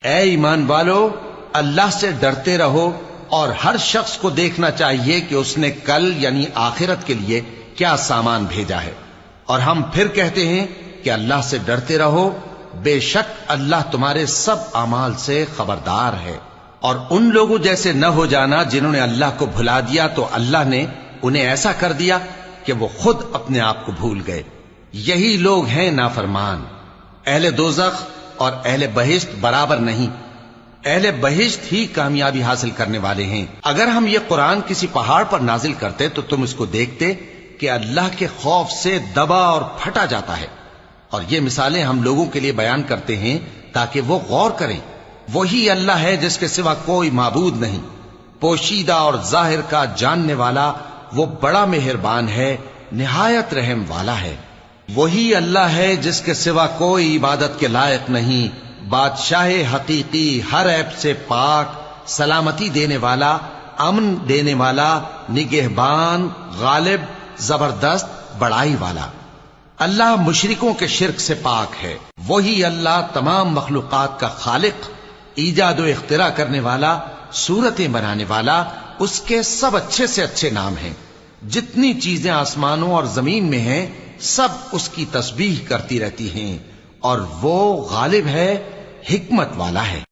اے ایمان والو، اللہ سے ڈرتے رہو، اور ہر شخص کو دیکھنا چاہیے کہ اس نے کل یعنی آخرت کے لیے کیا سامان بھیجا ہے۔ اور ہم پھر کہتے ہیں کہ اللہ سے ڈرتے رہو، بے شک اللہ تمہارے سب اعمال سے خبردار ہے۔ اور ان لوگوں جیسے نہ ہو جانا جنہوں نے اللہ کو بھلا دیا تو اللہ نے انہیں ایسا کر دیا کہ وہ خود اپنے آپ کو بھول گئے۔ یہی لوگ ہیں نافرمان۔ اہل دوزخ اور اہل بہشت برابر نہیں، اہل بہشت ہی کامیابی حاصل کرنے والے ہیں۔ اگر ہم یہ قرآن کسی پہاڑ پر نازل کرتے تو تم اس کو دیکھتے کہ اللہ کے خوف سے دبا اور پھٹا جاتا ہے۔ اور یہ مثالیں ہم لوگوں کے لیے بیان کرتے ہیں تاکہ وہ غور کریں۔ وہی اللہ ہے جس کے سوا کوئی معبود نہیں، پوشیدہ اور ظاہر کا جاننے والا، وہ بڑا مہربان ہے، نہایت رحم والا ہے۔ وہی اللہ ہے جس کے سوا کوئی عبادت کے لائق نہیں، بادشاہ حقیقی، ہر عیب سے پاک، سلامتی دینے والا، امن دینے والا، نگہبان، غالب، زبردست، بڑائی والا۔ اللہ مشرکوں کے شرک سے پاک ہے۔ وہی اللہ تمام مخلوقات کا خالق، ایجاد و اختراع کرنے والا، صورتیں بنانے والا، اس کے سب اچھے سے اچھے نام ہیں۔ جتنی چیزیں آسمانوں اور زمین میں ہیں سب اس کی تسبیح کرتی رہتی ہیں، اور وہ غالب ہے، حکمت والا ہے۔